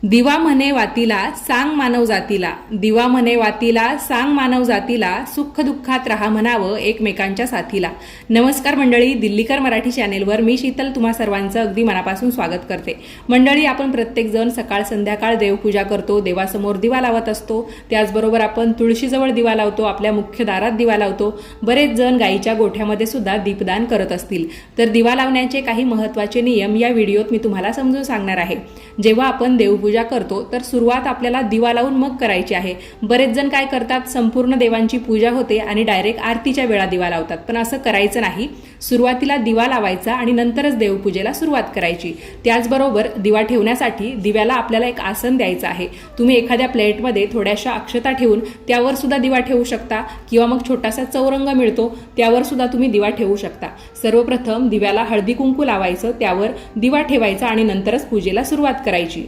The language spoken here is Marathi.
दिवा म्हणे वातीला सांग मानव जातीला, दिवा म्हणे वातीला सांग मानव जातीला, सुख दुःखात राहा म्हणावं एकमेकांच्या साथीला। नमस्कार मंडळी, दिल्लीकर मराठी चॅनेलवर मी शीतल तुम्हा सर्वांचं अगदी मनापासून स्वागत करते। मंडळी, आपण प्रत्येक जण सकाळ संध्याकाळ देवपूजा करतो, देवासमोर दिवा लावत असतो। त्याचबरोबर आपण तुळशीजवळ दिवा लावतो, आपल्या मुख्य दारात दिवा लावतो। बरेच जण गाईच्या गोठ्यामध्ये सुद्धा दीपदान करत असतील। तर दिवा लावण्याचे काही महत्त्वाचे नियम या व्हिडिओत मी तुम्हाला समजून सांगणार आहे। जेव्हा आपण देवपूजा करतो तर सुरुवात आपल्याला दिवा लावून मग करायची आहे। बरेच जण काय करतात, संपूर्ण देवांची पूजा होते आणि डायरेक्ट आरतीच्या वेळा दिवा लावतात, पण असं करायचं नाही। सुरुवातीला दिवा लावायचा आणि नंतरच देवपूजेला सुरुवात करायची। त्याचबरोबर दिवा ठेवण्यासाठी दिव्याला आपल्याला एक आसन द्यायचं आहे। तुम्ही एखाद्या प्लेटमध्ये थोड्याशा अक्षता ठेवून त्यावर सुद्धा दिवा ठेवू शकता, किंवा मग छोटासा चौरंग मिळतो त्यावर सुद्धा तुम्ही दिवा ठेवू शकता। सर्वप्रथम दिव्याला हळदी कुंकू लावायचं, त्यावर दिवा ठेवायचा आणि नंतरच पूजेला सुरुवात करायची।